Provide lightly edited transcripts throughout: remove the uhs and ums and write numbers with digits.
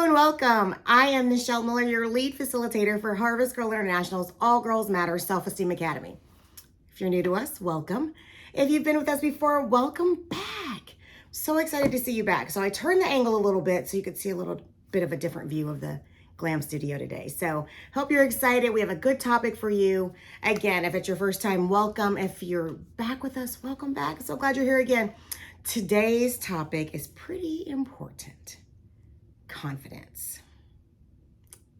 and welcome. I am Michelle Miller, your lead facilitator for Harvest Girl International's All Girls Matter Self-Esteem Academy. If you're new to us, welcome. If you've been with us before, welcome back. So excited to see you back. So I turned the angle a little bit so you could see a little bit of a different view of the Glam Studio today. So hope you're excited. We have a good topic for you. Again, if it's your first time, welcome. If you're back with us, welcome back. So glad you're here again. Today's topic is pretty important. Confidence.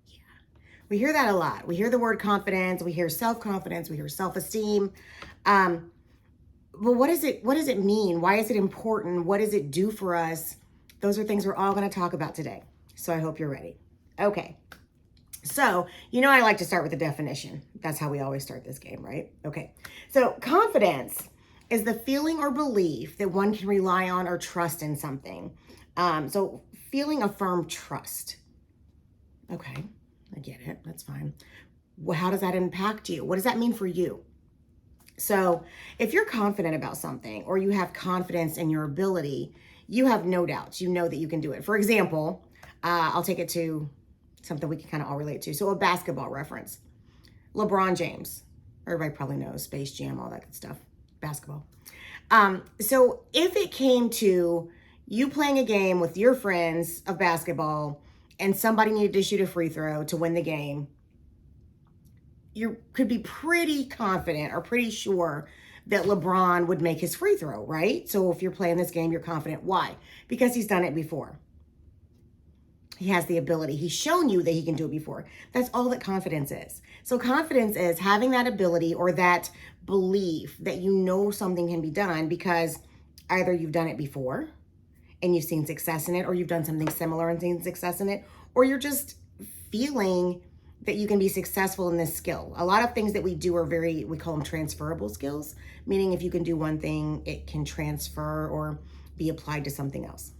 Yeah. We hear that a lot. We hear the word confidence. We hear self-confidence. We hear self-esteem. But what does it mean? Why is it important? What does it do for us? Those are things we're all going to talk about today. So I hope you're ready. Okay. So, I like to start with the definition. That's how we always start this game, right? Okay. So confidence is the feeling or belief that one can rely on or trust in something. So feeling a firm trust. Okay, I get it. That's fine. Well, how does that impact you? What does that mean for you? So if you're confident about something or you have confidence in your ability, you have no doubts. You know that you can do it. For example, I'll take it to something we can kind of all relate to. So a basketball reference. LeBron James. Everybody probably knows Space Jam, all that good stuff. Basketball. So if it came to you playing a game with your friends of basketball and somebody needed to shoot a free throw to win the game, you could be pretty confident or pretty sure that LeBron would make his free throw, right? So if you're playing this game, you're confident. Why? Because he's done it before. He has the ability. He's shown you that he can do it before. That's all that confidence is. So confidence is having that ability or that belief that you know something can be done because either you've done it before and you've seen success in it, or you've done something similar and seen success in it, or you're just feeling that you can be successful in this skill. A lot of things that we do are we call them transferable skills, meaning if you can do one thing, it can transfer or be applied to something else.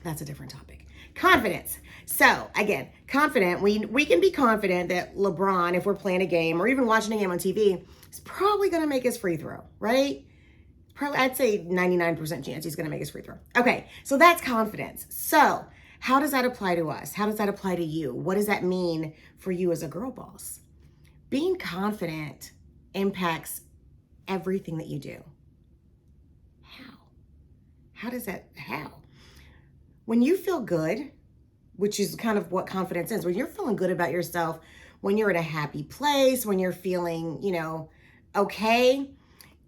That's a different topic. Confidence. So again, confident, we can be confident that LeBron, if we're playing a game or even watching a game on TV, is probably going to make his free throw, right? Probably, I'd say 99% chance he's going to make his free throw. Okay, so that's confidence. So how does that apply to us? How does that apply to you? What does that mean for you as a girl boss? Being confident impacts everything that you do. How? When you feel good, which is kind of what confidence is, when you're feeling good about yourself, when you're in a happy place, when you're feeling, okay,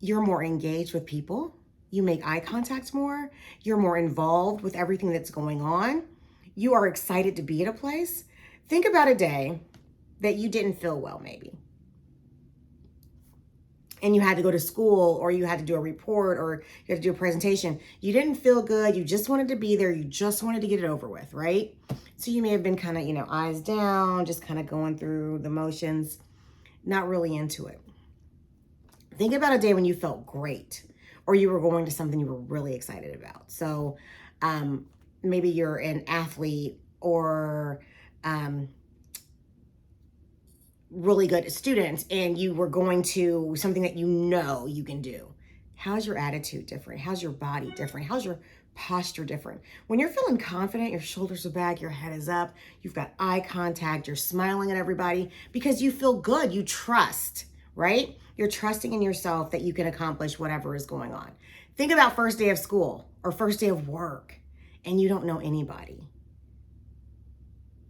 you're more engaged with people. You make eye contact more. You're more involved with everything that's going on. You are excited to be at a place. Think about a day that you didn't feel well, maybe. And you had to go to school, or you had to do a report, or you had to do a presentation. You didn't feel good. You just wanted to be there. You just wanted to get it over with, right? So you may have been kind of, eyes down, just kind of going through the motions, not really into it. Think about a day when you felt great, or you were going to something you were really excited about. So maybe you're an athlete or really good student, and you were going to something that you can do. How's your attitude different? How's your body different? How's your posture different? When you're feeling confident, your shoulders are back, your head is up, you've got eye contact, you're smiling at everybody because you feel good, you trust, right? You're trusting in yourself that you can accomplish whatever is going on. Think about first day of school or first day of work and you don't know anybody.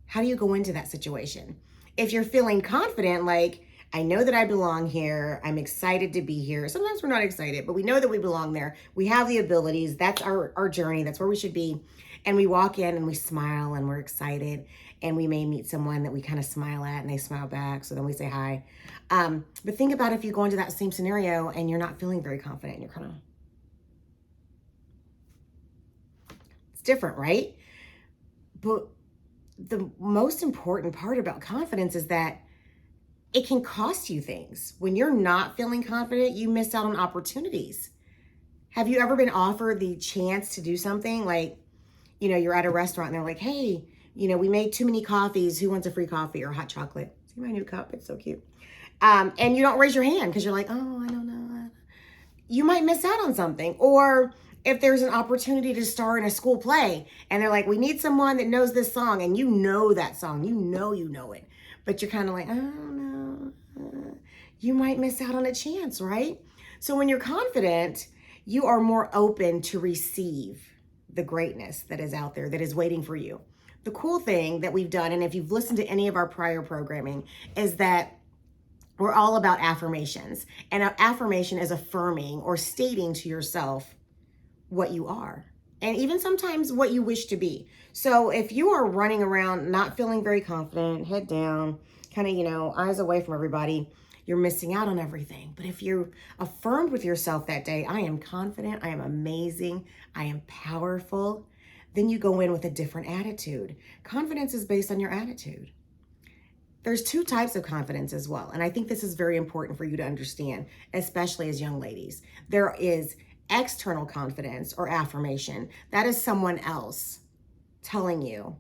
How do you go into that situation? If you're feeling confident, like, I know that I belong here, I'm excited to be here. Sometimes we're not excited, but we know that we belong there. We have the abilities. That's our journey. That's where we should be. And we walk in and we smile and we're excited. And we may meet someone that we kind of smile at and they smile back. So then we say hi. But think about if you go into that same scenario and you're not feeling very confident and you're kind of, it's different, right? But the most important part about confidence is that it can cost you things. When you're not feeling confident, you miss out on opportunities. Have you ever been offered the chance to do something like, you're at a restaurant and they're like, hey, we made too many coffees. Who wants a free coffee or hot chocolate? See my new cup? It's so cute. And you don't raise your hand because you're like, oh, I don't know. You might miss out on something. Or if there's an opportunity to star in a school play and they're like, we need someone that knows this song, and you know that song, you know it, but you're kind of like, I don't know, you might miss out on a chance, right? So when you're confident, you are more open to receive the greatness that is out there, that is waiting for you. The cool thing that we've done, and if you've listened to any of our prior programming, is that we're all about affirmations. And an affirmation is affirming or stating to yourself what you are, and even sometimes what you wish to be. So if you are running around not feeling very confident, head down, kind of, eyes away from everybody, you're missing out on everything. But if you're affirmed with yourself that day, I am confident, I am amazing, I am powerful, then you go in with a different attitude. Confidence is based on your attitude. There's two types of confidence as well. And I think this is very important for you to understand, especially as young ladies. There is external confidence or affirmation. That is someone else telling you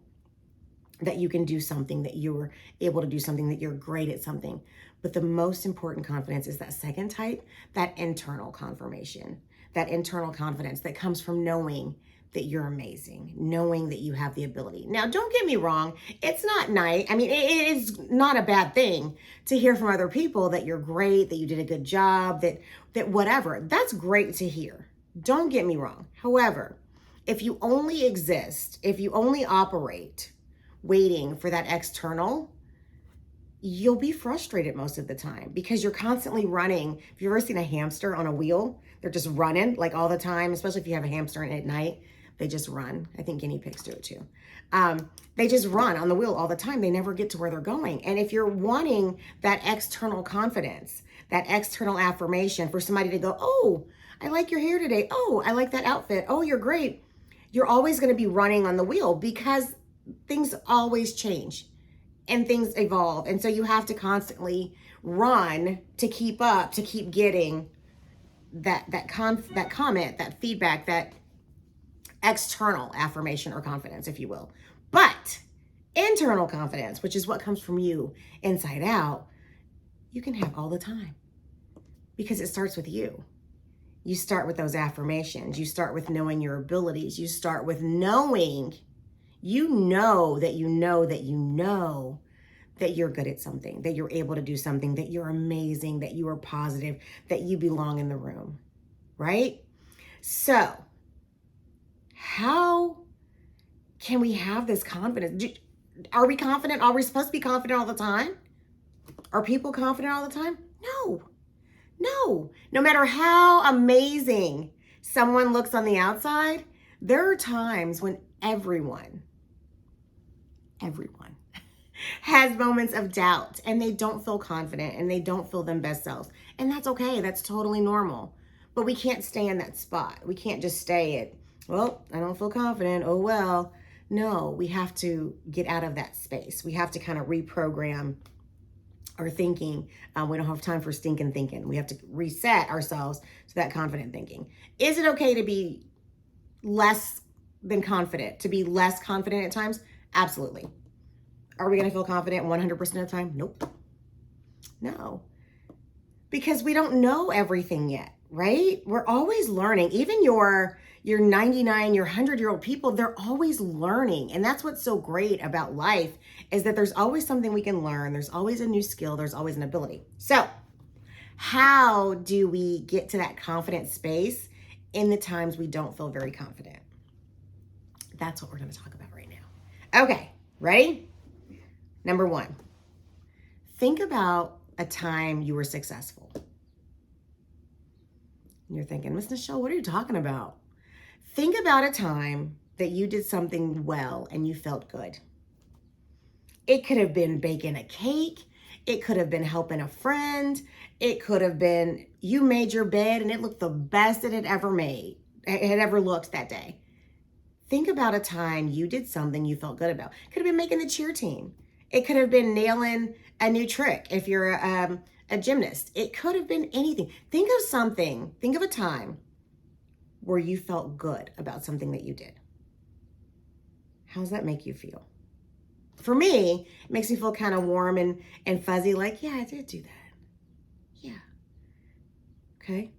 that you can do something, that you're able to do something, that you're great at something. But the most important confidence is that second type, that internal confirmation, that internal confidence that comes from knowing that you're amazing, knowing that you have the ability. Now, don't get me wrong. It's not nice. I mean, it is not a bad thing to hear from other people that you're great, that you did a good job, that whatever. That's great to hear. Don't get me wrong. However, if you only exist, if you only operate waiting for that external, you'll be frustrated most of the time because you're constantly running. If you've ever seen a hamster on a wheel, they're just running like all the time, especially if you have a hamster at night. They just run. I think guinea pigs do it too. They just run on the wheel all the time. They never get to where they're going. And if you're wanting that external confidence, that external affirmation for somebody to go, oh, I like your hair today. Oh, I like that outfit. Oh, you're great. You're always going to be running on the wheel because things always change and things evolve. And so you have to constantly run to keep up, to keep getting that comment, that feedback, that external affirmation or confidence, if you will. But internal confidence, which is what comes from you inside out, you can have all the time because it starts with you. You start with those affirmations. You start with knowing your abilities. You start with knowing, you know that you're good at something, that you're able to do something, that you're amazing, that you are positive, that you belong in the room, right? So how can we have this confidence? Are we confident? Are we supposed to be confident all the time? Are people confident all the time? No. No matter how amazing someone looks on the outside, there are times when everyone has moments of doubt and they don't feel confident and they don't feel their best selves. And that's okay. That's totally normal. But we can't stay in that spot. We can't just stay at, well, I don't feel confident. Oh, well. No, we have to get out of that space. We have to kind of reprogram our thinking. We don't have time for stinking thinking. We have to reset ourselves to that confident thinking. Is it okay to be less than confident, to be less confident at times? Absolutely. Are we going to feel confident 100% of the time? Nope. No. Because we don't know everything yet, right? We're always learning. Even your 99, your 100-year-old people, they're always learning. And that's what's so great about life, is that there's always something we can learn. There's always a new skill. There's always an ability. So how do we get to that confident space in the times we don't feel very confident? That's what we're going to talk about right now. Okay, ready? Number one, think about a time you were successful. And you're thinking, Miss Nichelle, what are you talking about? Think about a time that you did something well and you felt good. It could have been baking a cake. It could have been helping a friend. It could have been you made your bed and it looked the best it had ever looked that day. Think about a time you did something you felt good about. Could have been making the cheer team. It could have been nailing a new trick if you're a gymnast. It could have been anything. Think of something. Think of a time where you felt good about something that you did. How does that make you feel? For me, it makes me feel kind of warm and fuzzy, like, yeah, I did do that. Yeah. Okay.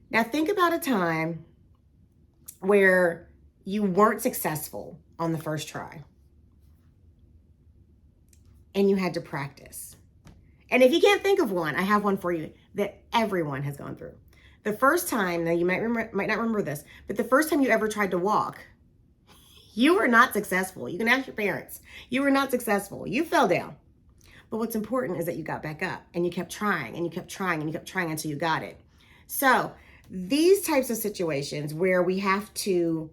Now think about a time where you weren't successful on the first try and you had to practice. And if you can't think of one, I have one for you that everyone has gone through. The first time, now you might not remember this, but the first time you ever tried to walk, you were not successful. You can ask your parents. You were not successful. You fell down. But what's important is that you got back up and you kept trying and you kept trying and you kept trying until you got it. So these types of situations where we have to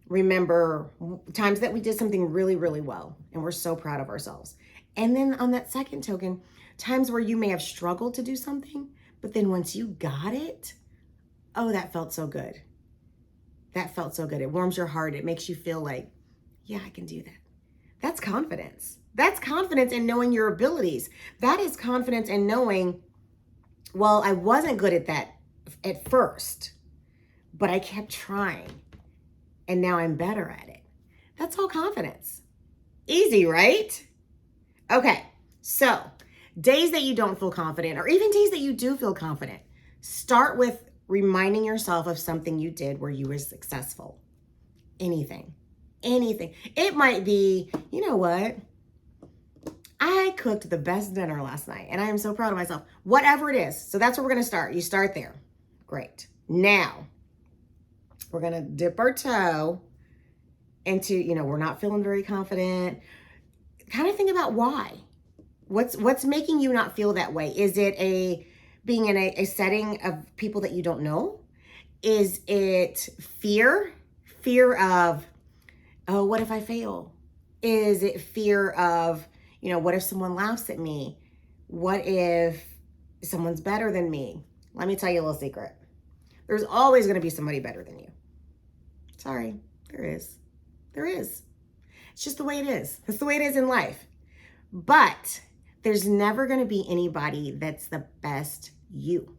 remember times that we did something really, really well and we're so proud of ourselves. And then on that second token, times where you may have struggled to do something, but then once you got it, oh, that felt so good. That felt so good. It warms your heart. It makes you feel like, yeah, I can do that. That's confidence. That's confidence in knowing your abilities. That is confidence in knowing, well, I wasn't good at that at first, but I kept trying and now I'm better at it. That's all confidence. Easy, right? Okay, so days that you don't feel confident, or even days that you do feel confident, start with reminding yourself of something you did where you were successful. Anything. It might be, you know what? I cooked the best dinner last night and I am so proud of myself. Whatever it is. So that's where we're going to start. You start there. Great. Now, we're going to dip our toe into, we're not feeling very confident. Kind of think about why. What's making you not feel that way? Is it being in a setting of people that you don't know? Is it fear? Fear of, oh, what if I fail? Is it fear of, what if someone laughs at me? What if someone's better than me? Let me tell you a little secret. There's always going to be somebody better than you. Sorry, there is. There is. It's just the way it is. That's the way it is in life. But there's never going to be anybody that's the best you.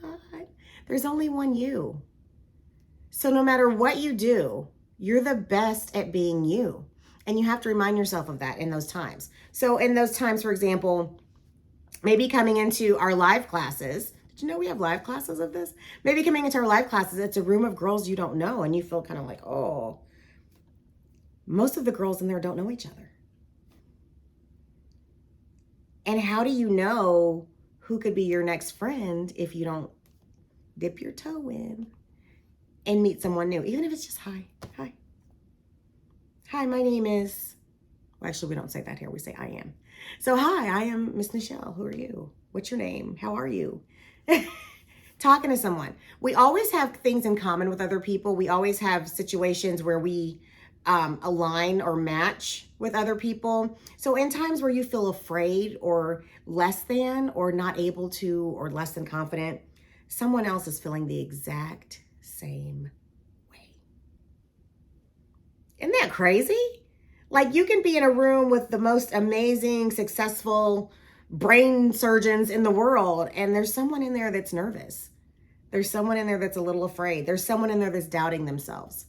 What? There's only one you. So no matter what you do, you're the best at being you. And you have to remind yourself of that in those times. So in those times, for example, maybe coming into our live classes, did you know we have live classes of this? Maybe coming into our live classes, it's a room of girls you don't know and you feel kind of like, oh, most of the girls in there don't know each other. And how do you know who could be your next friend if you don't dip your toe in and meet someone new? Even if it's just hi. Hi, my name is, well, actually, we don't say that here. We say I am. So hi, I am Miss Michelle. Who are you? What's your name? How are you? Talking to someone. We always have things in common with other people. We always have situations where we align or match with other people. So in times where you feel afraid or less than or not able to or less than confident, someone else is feeling the exact same way. Isn't that crazy? Like you can be in a room with the most amazing, successful brain surgeons in the world, and there's someone in there that's nervous. There's someone in there that's a little afraid. There's someone in there that's doubting themselves.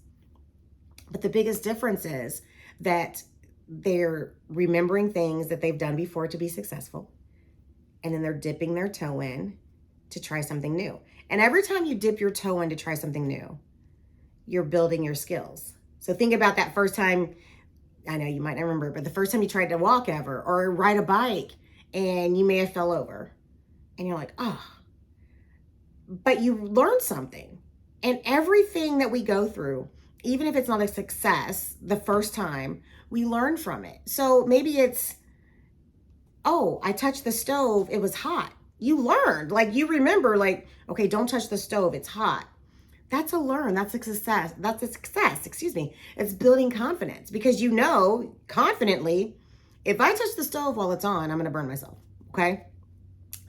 But the biggest difference is that they're remembering things that they've done before to be successful. And then they're dipping their toe in to try something new. And every time you dip your toe in to try something new, you're building your skills. So think about that first time, I know you might not remember, but the first time you tried to walk ever or ride a bike and you may have fell over and you're like, oh, but you learned something. And everything that we go through, even if it's not a success the first time, we learn from it. So maybe it's, oh, I touched the stove, it was hot. You learned, like you remember, like, okay, don't touch the stove, it's hot. That's a learn, that's a success. It's building confidence because you know confidently, if I touch the stove while it's on, I'm gonna burn myself, okay?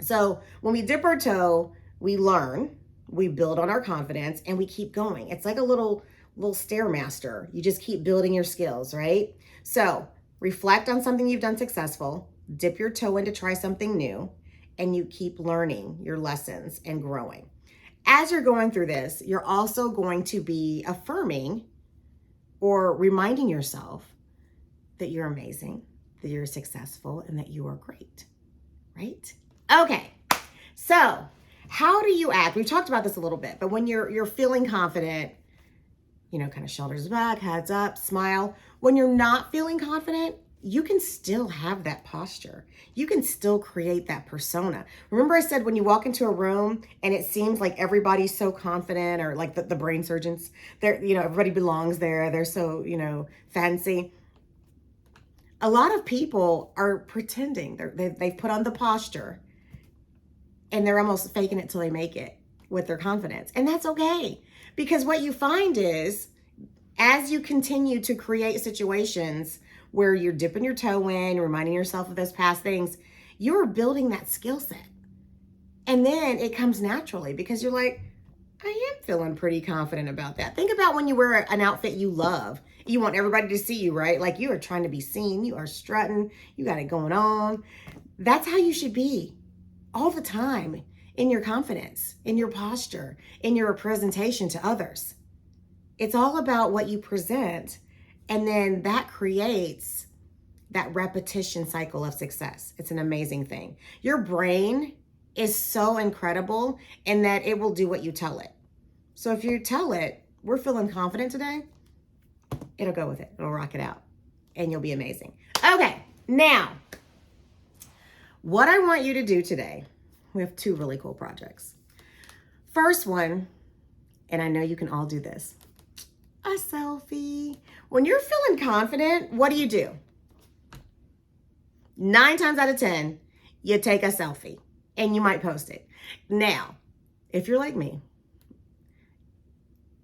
So when we dip our toe, we learn, we build on our confidence, and we keep going. It's like a little Stairmaster. You just keep building your skills, right? So reflect on something you've done successful, dip your toe in to try something new, and you keep learning your lessons and growing. As you're going through this, you're also going to be affirming or reminding yourself that you're amazing, that you're successful, and that you are great, right? Okay, so How do you act? We've talked about this a little bit, but when you're feeling confident, kind of shoulders back, heads up, smile. When you're not feeling confident, you can still have that posture. You can still create that persona. Remember I said when you walk into a room and it seems like everybody's so confident, or like the brain surgeons, everybody belongs there. They're so, fancy. A lot of people are pretending. They've put on the posture and they're almost faking it till they make it with their confidence. And that's okay. Because what you find is, as you continue to create situations where you're dipping your toe in, reminding yourself of those past things, you're building that skill set. And then it comes naturally because you're like, I am feeling pretty confident about that. Think about when you wear an outfit you love. You want everybody to see you, right? Like you are trying to be seen. You are strutting. You got it going on. That's how you should be all the time, in your confidence, in your posture, in your presentation to others. It's all about what you present, and then that creates that repetition cycle of success. It's an amazing thing. Your brain is so incredible in that it will do what you tell it. So if you tell it, we're feeling confident today, it'll go with it. It'll rock it out, and you'll be amazing. Okay, now, what I want you to do today, we have 2 really cool projects. First one, and I know you can all do this, a selfie. When you're feeling confident, what do? 9 times out of 10, you take a selfie and you might post it. Now, if you're like me,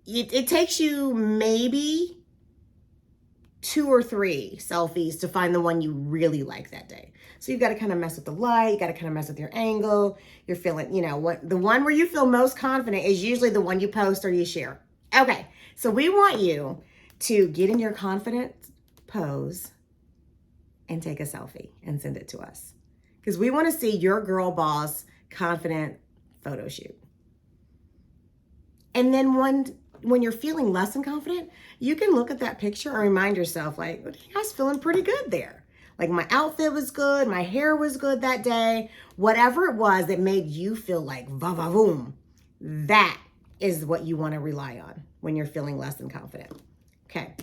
it takes you maybe 2 or 3 selfies to find the one you really like that day. So you've got to kind of mess with the light, you got to kind of mess with your angle. You're feeling, the one where you feel most confident is usually the one you post or you share. Okay, so we want you to get in your confident pose and take a selfie and send it to us. Because we want to see your girl boss confident photo shoot. And then when you're feeling less than confident, you can look at that picture and remind yourself, like, I was feeling pretty good there. Like my outfit was good, my hair was good that day. Whatever it was that made you feel like va-va-voom, that is what you want to rely on when you're feeling less than confident. Okay,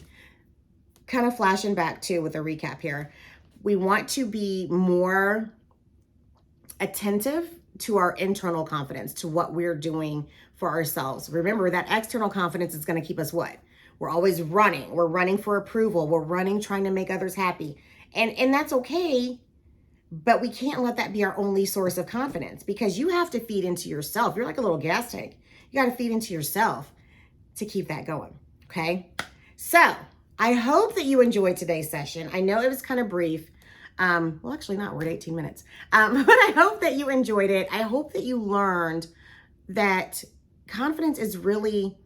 kind of flashing back too with a recap here. We want to be more attentive to our internal confidence, to what we're doing for ourselves. Remember that external confidence is going to keep us what? We're always running. We're running for approval. We're running trying to make others happy. And that's okay, but we can't let that be our only source of confidence, because you have to feed into yourself. You're like a little gas tank. You got to feed into yourself to keep that going, okay? So I hope that you enjoyed today's session. I know it was kind of brief. Well, actually not, we're at 18 minutes. But I hope that you enjoyed it. I hope that you learned that confidence is really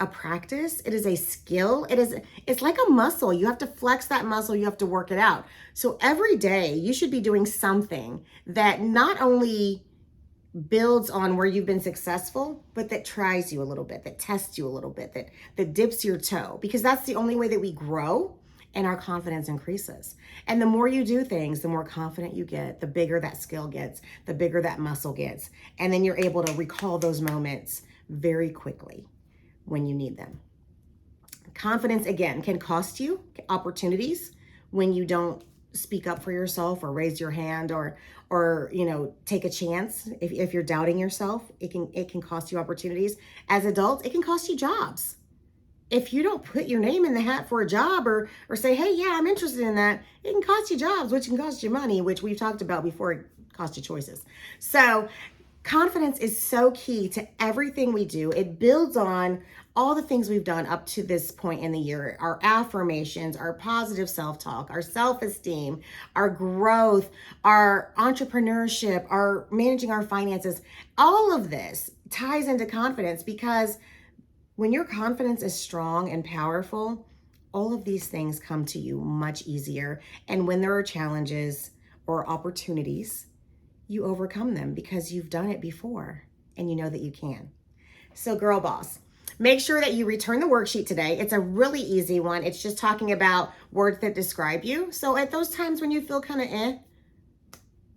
a practice. It is a skill. It's like a muscle. You have to flex that muscle. You have to work it out. So every day you should be doing something that not only builds on where you've been successful, but that tries you a little bit, that tests you a little bit, that dips your toe, because that's the only way that we grow and our confidence increases. And the more you do things, the more confident you get, the bigger that skill gets, the bigger that muscle gets. And then you're able to recall those moments very quickly when you need them. Confidence, again, can cost you opportunities when you don't speak up for yourself or raise your hand or take a chance. If you're doubting yourself, it can cost you opportunities. As adults, it can cost you jobs. If you don't put your name in the hat for a job or say, hey, yeah, I'm interested in that, it can cost you jobs, which can cost you money, which we've talked about before. It costs you choices. So confidence is so key to everything we do. It builds on all the things we've done up to this point in the year, our affirmations, our positive self-talk, our self-esteem, our growth, our entrepreneurship, our managing our finances. All of this ties into confidence, because when your confidence is strong and powerful, all of these things come to you much easier. And when there are challenges or opportunities, you overcome them because you've done it before and you know that you can. So girl boss, make sure that you return the worksheet today. It's a really easy one. It's just talking about words that describe you. So at those times when you feel kind of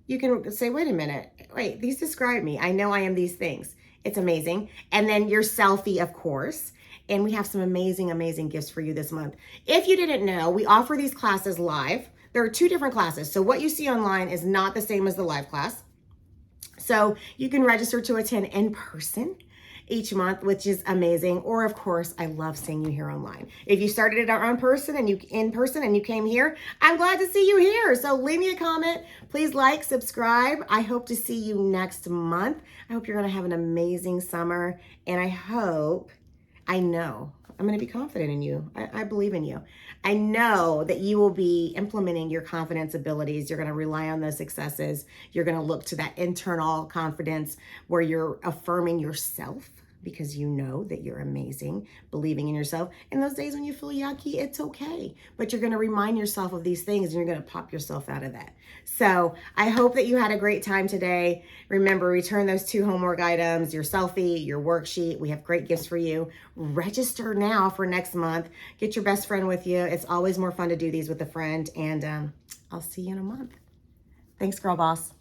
you can say, wait a minute, wait, these describe me. I know I am these things. It's amazing. And then your selfie, of course. And we have some amazing, amazing gifts for you this month. If you didn't know, we offer these classes live. There are 2 different classes. So what you see online is not the same as the live class. So you can register to attend in person each month, which is amazing. Or of course, I love seeing you here online. If you started it in person and you came here, I'm glad to see you here. So leave me a comment. Please like, subscribe. I hope to see you next month. I hope you're going to have an amazing summer. And I know, I'm going to be confident in you. I believe in you. I know that you will be implementing your confidence abilities. You're going to rely on those successes. You're going to look to that internal confidence where you're affirming yourself because you know that you're amazing, believing in yourself. And those days when you feel yucky, it's okay. But you're going to remind yourself of these things and you're going to pop yourself out of that. So I hope that you had a great time today. Remember, return those 2 homework items, your selfie, your worksheet. We have great gifts for you. Register now for next month. Get your best friend with you. It's always more fun to do these with a friend. And I'll see you in a month. Thanks, Girl Boss.